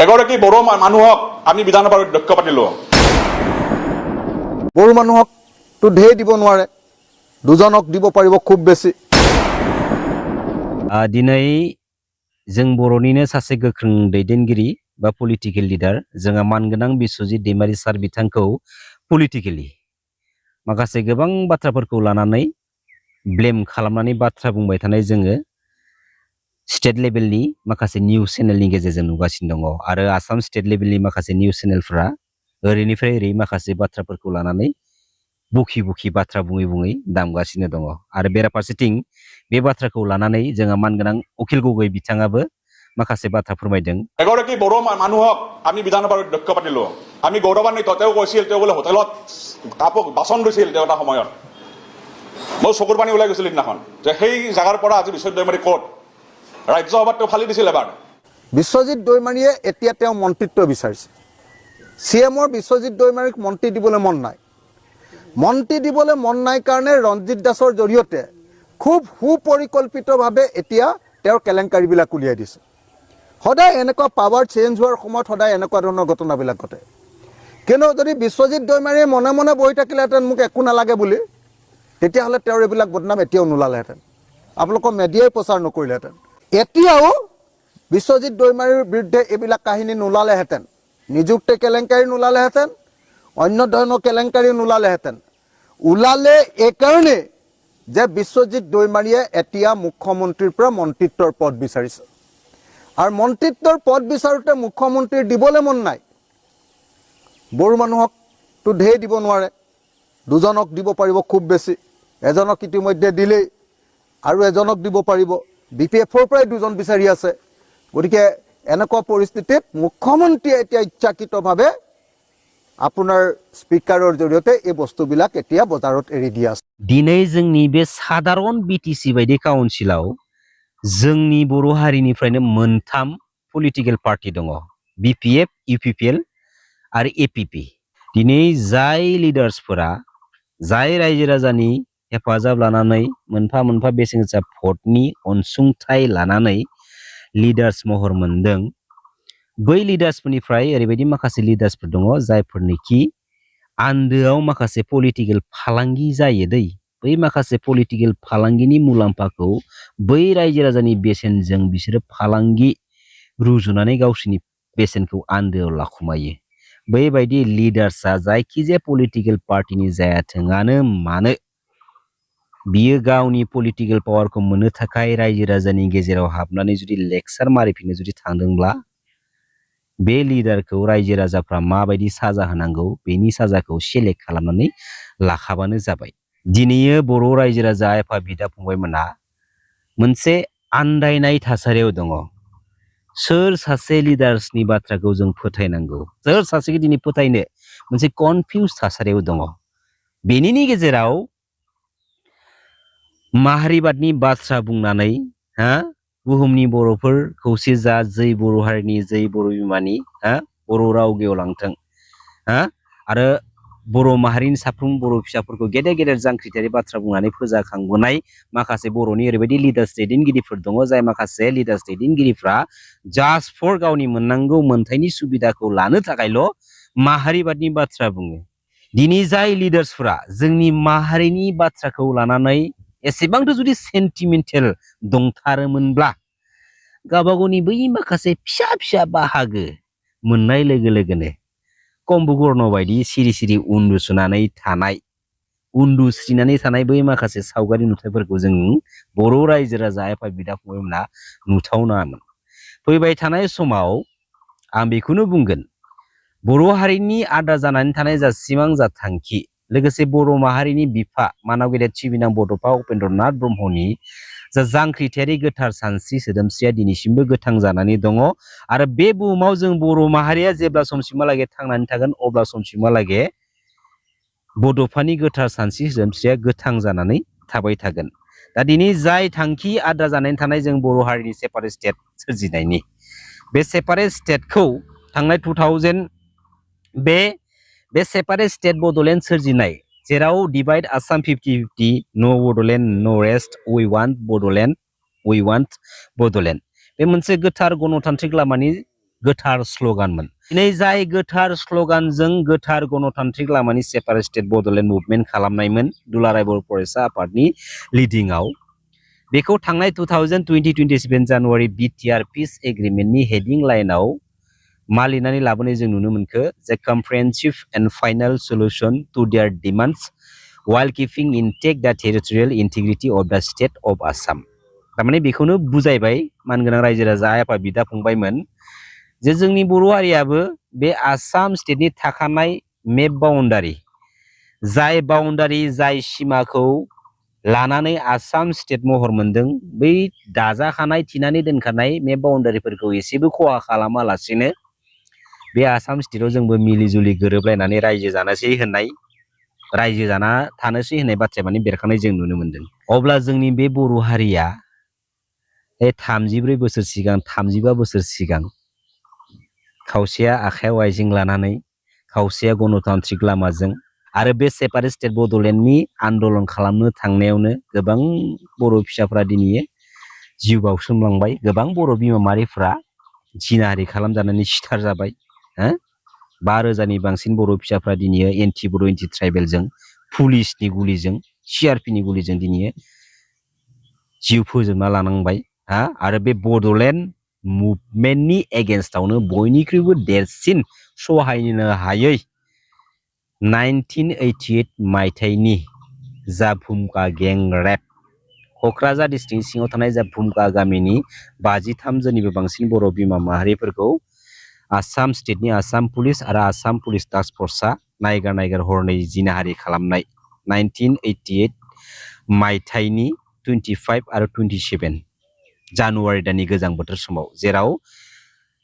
এগৰাকী বড়ো মানুহক আমি বিধানসভাৰ অধ্যক্ষ পাতিলো। বড়ো মানুহক তো ঢেৰ দিব নোৱাৰে, দুজনক দিব পাৰিব খুব বেছি। दिनै जों बर'निनो सासे गोख्रों दैदेनगिरि बा पलिटिकेल लिडार जोंहा मानगोनां बिस्वजित दैमारि सार बिथांखौ पलिटिकेलि माखासे गोबां बाथ्राफोरखौ लानानै ब्लेम खालामनानै बाथ्रा बुंबाय थानाय जोङो स्टेट लेभेलनि माखासे निउस चेनेलनि गेजेरजों नुगासिनो दङ आरो आसाम स्टेट लेभेलनि माखासे निउस चेनेलफोरा ओरैनिफ्राय ओरै माखासे बाथ्राफोरखौ लानानै बुखि बुखि बाथ्रा बुङै बुङै दामगासिनो दङ आरो बेराफारसेथिं बे बाथ्राखौ लानानै जोंहा मानगोनां उखिल गगৈ बिथाङाबो माखासे बाथ्रा फोरमायदों। এগৰাকী বড়ো মানুহক আমি বিধানসভাৰ অধ্যক্ষ পাতিলো। আমি গৌৰৱান্বিত, তেওঁ কৈছিল তেওঁ বোলে হোটেলত কাপোৰ বাচন ধুইছিল তেওঁ এটা সময়ত। মোৰ চকুৰ পানী ওলাই গৈছিল সিদিনাখন যে সেই জাগাৰ পৰা আজি বিশ্বজিৎ দৈমাৰী ক'ত ৰাজ্যসভাত তেওঁ ফালি দিছিল এবাৰ। বিশ্বজিৎ দৈমাৰীয়ে এতিয়া তেওঁ মন্ত্ৰিত্ব বিচাৰিছে। CMৰ বিশ্বজিৎ দৈমাৰীক মন্ত্ৰী দিবলৈ মন নাই। মন্ত্ৰী দিবলৈ মন নাই কাৰণে ৰঞ্জিত দাসৰ জৰিয়তে খুব সুপৰিকল্পিতভাৱে এতিয়া তেওঁৰ কেলেংকাৰীবিলাক উলিয়াই দিছে। সদায় এনেকুৱা পাৱাৰ চেঞ্জ হোৱাৰ সময়ত সদায় এনেকুৱা ধৰণৰ ঘটনাবিলাক ঘটে। কিন্তু যদি বিশ্বজিৎ দৈমাৰীয়ে মনে মনে বহি থাকিলেহেঁতেন মোক একো নালাগে বুলি, তেতিয়াহ'লে তেওঁৰ এইবিলাক বদনাম এতিয়াও নোলালেহেঁতেন, আপোনালোকৰ মেডিয়াই প্ৰচাৰ নকৰিলেহেঁতেন। এতিয়াও বিশ্বজিৎ দৈমাৰীৰ বিৰুদ্ধে এইবিলাক কাহিনী নোলালেহেঁতেন, নিযুক্তি কেলেংকাৰী নোলালেহেঁতেন, অন্য ধৰণৰ কেলেংকাৰী নোলালেহেঁতেন। ওলালে এইকাৰণে যে বিশ্বজিৎ দৈমাৰীয়ে এতিয়া মুখ্যমন্ত্ৰীৰ পৰা মন্ত্ৰিত্বৰ পদ বিচাৰিছে আৰু মন্ত্ৰিত্বৰ পদ বিচাৰোঁতে মুখ্যমন্ত্ৰীৰ দিবলৈ মন নাই। বড়ো মানুহক তো ঢেৰ দিব নোৱাৰে, দুজনক দিব পাৰিব খুব বেছি। এজনক ইতিমধ্যে দিলেই আৰু এজনক দিব পাৰিব। BPFৰ পৰাই দুজন বিচাৰি আছে। গতিকে এনেকুৱা পৰিস্থিতিত মুখ্যমন্ত্ৰীয়ে এতিয়া ইচ্ছাকৃতভাৱে আপোনাৰ স্পিকাৰৰ জৰিয়তে এই বস্তুবিলাক এতিয়া বজাৰত এৰি দি আছে। दिनै जोंनि बे साधारन BTC बायदि काउन्सिलाव जोंनि बर' हारिनिफ्रायनो मोनथाम पलिटिकेल पार्टी दङ, BPF, UPPL आरो APP। दिनै जाय लिडार्सफोरा जाय रायजो राजानि हेफाजाब लानानै मोनफा मोनफा बेसेन गोसा भटनि अनसुंथाइ लानानै लिडार्स महर मोनदों, बै लिडार्सफोरनिफ्राय ओरैबायदि माखासे लिडार्सफोर दङ जायफोरनिखि आन्दोआव माखासे पलिटिकेल फालांगि जायो दै। बै माखासे पलिटिकेल फालांगिनि मुलाम्फाखौ बै रायजो राजानि बेसेनजों बिसोरो फालांगि रुजुनानै गावसिनि बेसेनखौ आन्दोआव लाखुमायो। बैबायदि लिडार्सआ जायखिजाया पलिटिकेल पार्टिनि जायाथोङानो मानो बियो गावनि पलिटिकेल पावारखौ मोननो थाखाय रायजो राजानि गेजेराव हाबनानै जुदि लेक्सार मारिफिननो जुदि थांदोंब्ला बे लिडारखौ रायजो राजाफ्रा माबायदि साजा होनांगौ बेनि साजाखौ सेलेक्ट खालामनानै लाखाबानो जाबाय। दिनैयो बर' रायजो राजा एफा बिदा फंबायमोना मोनसे आन्दायनाय थासारियाव दङ। सोर सासे लिडार्सनि बाथ्राखौ जों फोथायनांगौ, सोर सासेखौ दिनै फोथायनो मोनसे कनफिउज थासारियाव दङ। बेनिनि गेजेराव माहारिबादनि बाथ्रा बुंनानै बुहुमनि बर'फोर खौसे जा, जै बर' हारिनि, जै बर' बिमानि, बर' राव गेवलांथों, आरो बर' माहारिनि साफ्रोम बर' फिसाफोरखौ गेदेर गेदेर जांख्रिथायारि बाथ्रा बुंनानै फोजाखांबोनाय माखासे बर'नि ओरैबायदि लिडार्स दैदेनगिरिफोर दङ जाय माखासे लिडार्स दैदेनगिरिफ्रा जास्ट फर गावनि मोननांगौ मोनथायनि सुबिदाखौ लानो थाखायल' माहारिबादनि बाथ्रा बुङो। दिनै जाय लिडार्सफोरा जोंनि माहारिनि बाथ्राखौ लानानै एसेबांथ' जुदि सेन्टिमेन्टेल दंथारोमोनब्ला गावबागावनि बै माखासे फिसा फिसा बाहागो मोननाय लोगो लोगोनो कम्बुगर्न बायदि सिरि सिरि उन्दुसोनानै थानाय, उन्दुस्रिनानै थानाय बै माखासे सावगारि नुथायफोरखौ जों बर' रायजो राजा एफा बिदा फंबायमोना नुथावनामोन। फैबाय थानाय समाव आं बेखौनो बुंगोन, बर' हारिनि आद्रा जानानै थानाय जा सिमां, जा थांखि, लोगोसे बर' माहारिनि बिफा मानाव गेदेर सिबिनां बड'फा उपेन्द्रनाथ ब्रह्मनि जा जांख्रिथायारि गोथार सानस्रि सोदोमस्रिया दिनैसिमबो गोथां जानानै दङ आरो बे बुहुमाव जों बर' माहारिया जेब्ला समसिमहालागै थांनानै थागोन अब्ला समसिमहालागै बड'फानि गोथार सानस्रि सोदोमस्रिया गोथां जानानै थाबाय थागोन। दा दिनै जाय थांखि आद्रा जानानै थानाय जों बर' हारिनि सेपारेट स्टेट सोरजिनायनि, बे सेपारेट स्टेटखौ थांनाय 2000 बे सेपारेट स्टेट बड'लेण्ड सोरजिनाय, जेराव divide Assam 50-50, no Bodoland no rest, we want Bodoland, we want Bodoland, बे मोनसे गोथार गणतान्त्रिक लामानि गोथार स्ल'गानमोन दिनै जाय गोथार स्ल'गानजों गोथार गणतान्त्रिक लामानि सेपारेट स्टेट बड'लेण्ड मुभमेन्ट खालामनायमोन दुलाराय बर' फरायसा आफादनि लिडिंआव बेखौ थांनाय 2027 जानुवारि बिटिआर पिस एग्रिमेन्टनि हेडिं लाइनाव मा लिरनानै लाबोनाय जों नुनो मोनखो जे comprehensive and final solution to their demands while keeping intact the territorial integrity of the state of Assam थारमाने बेखौनो बुजायबाय मानगोनां रायजो राजा आइ आफा बिदा फंबायमोन जे जोंनि बर' हारियाबो बे आसाम स्टेटनि थाखानाय मेप बाउन्डारि जाय सिमाखौ लानानै आसाम स्टेट महर मोनदों बै दाजाखानाय थिनानै दोनखानाय मेप बाउन्डारिफोरखौ एसेबो खहा खालामालासिनो बे आसाम स्टेटआव जोंबो मिलिजुलि गोरोबलायनानै रायजो जानोसै होननाय रायजो जाना थानोसै होननाय बाथ्राया माने बेरखांनाय जों नुनो मोनदों अब्ला जोंनि बे बर' हारिया 34 बोसोर सिगां 35 बोसोर सिगां खावसेया आखायाव आइजें लानानै खावसेया गणतान्त्रिक लामाजों आरो बे सेपारेट स्टेट बड'लेण्डनि आन्दोलन खालामनो थांनायावनो गोबां बर' फिसाफ्रा दिनै जिउ बाउसोमलांबाय गोबां बर' बिमा माहारिफ्रा जिनाहारि खालामजानानै सिथार जाबाय 5,000नि बांसिन बर' फिसाफ्रा दिनै एन्टि बर' एन्टि ट्राइबेलजों पुलिसनि गुलिजों सिआरपिनि गुलिजों दिनै जिउ फोजोबना लानांबाय आरो बे बड'लेण्ड मुभमेन्टनि एगेन्स्टआवनो बयनिख्रुइबो देरसिन सहायनो हायै 1988 मायथाइनि जा भुमका गें रेप क'क्राझार डिस्ट्रिक्टनि सिङाव थानाय जा भुमका गामिनि 53 जननिबो बांसिन बर' बिमा माहारिफोरखौ आसाम स्टेटनि आसाम पुलिस आरो आसाम पुलिस टास्क फर्सआ नायगार हरनै जिनाहारि खालामनाय 1988 मायथाइनि 25 आरो 27 जानुवारि दाननि गोजां बोथोर समाव जेराव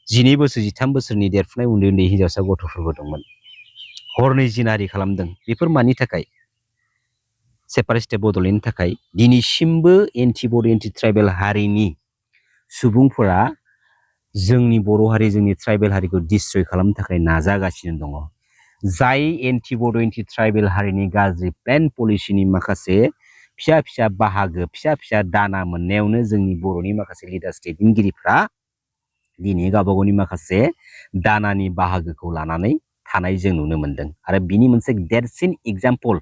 12 बोसोर 13 बोसोरनि देरफुनाय उन्दै हिन्जावसा गथ'फोरबो दंमोन हरनै जिनाहारि खालामदों बेफोर मानि थाखाय सेपारेट स्टेट बड'लेण्डनि थाखाय दिनैसिमबो एन्टि बर' एन्टि ट्राइबेल हारिनि सुबुंफोरा जोंनि बर' हारि जोंनि ट्राइबेल हारिखौ डिस्ट्रय खालामनो थाखाय नाजागासिनो दङ जाय एन्टि बर' एन्टि ट्राइबेल हारिनि गाज्रि प्लेन पलिसिनि माखासे फिसा बाहागो फिसा दाना मोननायावनो जोंनि बर'नि माखासे लिडार्स दैदेनगिरिफ्रा दिनै गावबागावनि माखासे दानानि बाहागोखौ लानानै थानाय जों नुनो मोनदों आरो बिनि मोनसे देरसिन एग्जाम्पल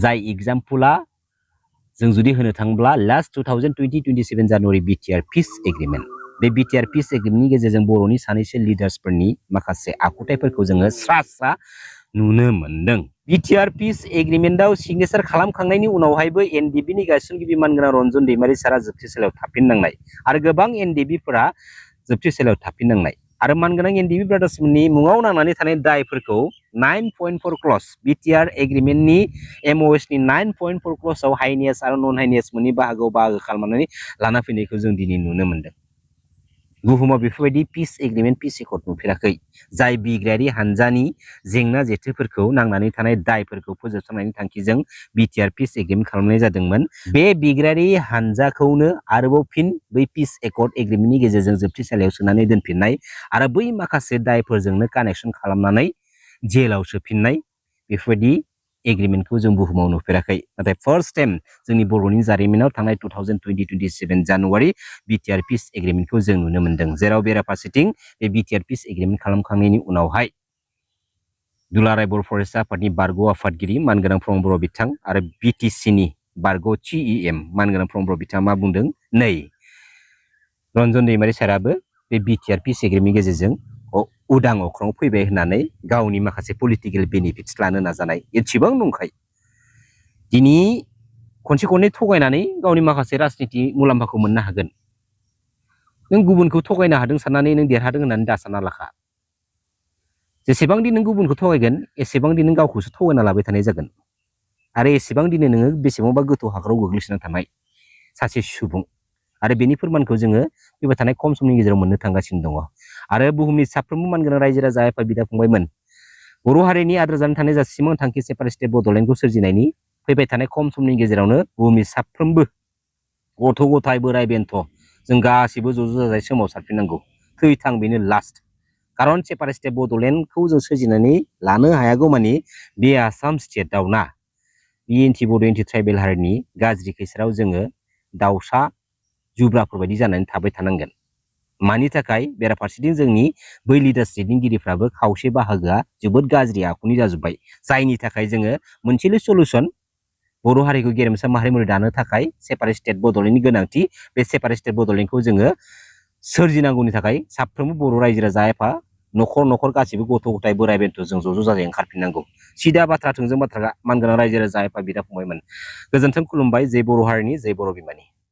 जाय एग्जाम्पला जों जुदि होनो थाङोब्ला लास्ट 2027 जानुवारि बिटिआर पिस एग्रिमेन्ट बे बिटिआर पिस एग्रिमेन्टनि गेजेरजों बर'नि सानैसो लिडार्सफोरनि माखासे आखुथायफोरखौ जोङो स्रा नुनो मोनदों बिटिआर पिस एग्रिमेन्टआव सिगनेचार खालामखांनायनि उनावहायबो एनडिबिनि गायसनगिरि मानगोनां रन्जन दैमारि सारा जोबथेसालियाव थाफिननांनाय आरो गोबां एनडिबिफोरा जोबथेसालियाव थाफिननांनाय आरो मानगोनां एनडिबि ब्रादार्समोननि मुङाव नांनानै थानाय दायफोरखौ 9.4 क्लज बिटिआर एग्रिमेन्टनि एमअएसनि 9.4 क्लजआव हाइनेस आरो नन हाइनेस मोननै बाहागो खालामनानै लाना फैनायखौ जों दिनै नुनो मोनदों बुहुमाव बेफोरबायदि पिस एग्रिमेन्ट पिस एकर्ड नुफेराखै जाय बिग्रायारि हानजानि जेंना जेथोफोरखौ नांनानै थानाय दायफोरखौ फोजोबस्रांनायनि थांखिजों बिटिआर पिस एग्रिमेन्ट खालामनाय जादोंमोन बे बिग्रायारि हानजाखौनो आरोबाव फिन बै पिस एकर्ड एग्रिमेन्टनि गेजेरजों जोबथेसालियाव सोनानै दोनफिननाय आरो बै माखासे दायफोरजोंनो कानेक्सन खालामनानै जेलाव सोफिननाय बेफोरबायदि एग्रिमेन्टखौ जों बुहुमाव नुफेराखै नाथाय फार्स्ट टाइम जोंनि बर'नि जारिमिनाव थांनाय 2027 जानुवारि बिटिआर पिस एग्रिमेन्टखौ जों नुनो मोनदों जेराव बेराफारसेथिं बे बिटिआर पिस एग्रिमेन्ट खालामखांनायनि उनावहाय दुलाराय बर' फरायसा आफादनि बारग' आफादगिरि मानगोनां प्रमद बर' बिथां आरो बिटिसिनि बारग' CEM मानगोनां प्रमद बर' बिथाङा मा बुंदों नै रन्जन दैमारि साराबो बे बिटिआर पिस एग्रिमेन्टनि गेजेरजों उदां अख्राङाव फैबाय होननानै गावनि माखासे पलिटिकेल बेनिफिट्स लानो नाजानाय एसेबां नंखाय दिनै खनसे खननै थगायनानै गावनि माखासे राजनिति मुलाम्फाखौ मोननो हागोन नों गुबुनखौ थगायनो हादों साननानै नों देरहादों होननानै दासानना लाखा जेसेबांदि नों गुबुनखौ थगायगोन एसेबांदि नों गावखौसो थगायना लाबाय थानाय जागोन आरो एसेबांदि नोङो बेसेबांबा गोथौ हाखराव गोग्लैसोना थानाय सासे सुबुं आरो बेनि फोरमानखौ जोङो फैबाय थानाय खम समनि गेजेराव मोननो थांगासिनो दङ आरो बुहुमनि साफ्रोमबो मानगोनां रायजो राजा आफाद बिदा फंबायमोन बर' हारिनि आद्रा जानानै थानाय जा सिमां थांखि सेपारेट स्टेट बड'लेण्डखौ सोरजिनायनि फैबाय थानाय खम समनि गेजेरावनो बुहुमनि साफ्रोमबो गथ' गथाय बोराय बेन्थ जों गासिबो ज' जाजाय सोमावसारफिननांगौ थैथां बेनो लास्ट खारन सेपारेट स्टेट बड'लेण्डखौ जों सोरजिनानै लानो हायागौ मानि बे आसाम स्टेटआव ना बे एन्टि बर' एन्टि ट्राइबेल हारिनि गाज्रि खैसाराव जोङो दाउसा जुब्राफोर बायदि जानानै थाबाय थानांगोन मानि थाखाय बेराफारसेथिं जोंनि बै लिडार्स दैदेनगिरिफ्राबो खावसे बाहागोआ जोबोद गाज्रि आखुनि जाजोब्बाय जायनि थाखाय जोङो मोनसेल' सलुसन बर' हारिखौ गेरेमसा माहारि महरै दानो थाखाय सेपारेट स्टेट बड'लेण्डनि गोनांथि बे सेपारेट स्टेट बड'लेण्डखौ जोङो सोरजिनांगौनि थाखाय साफ्रोमबो बर' रायजो राजा आफा न'खर न'खर गासिबो गथ' गथाय बोराय बेन्थ' जों ज' जाजाय ओंखारफिननांगौ सिदा बाथ्रा थोंजों बाथ्रा मानगोनां रायजो राजा आफा बिदा फंबायमोन गोजोन्थों खुलुमबाय जै बर' हारिनि जै बर' बिमानि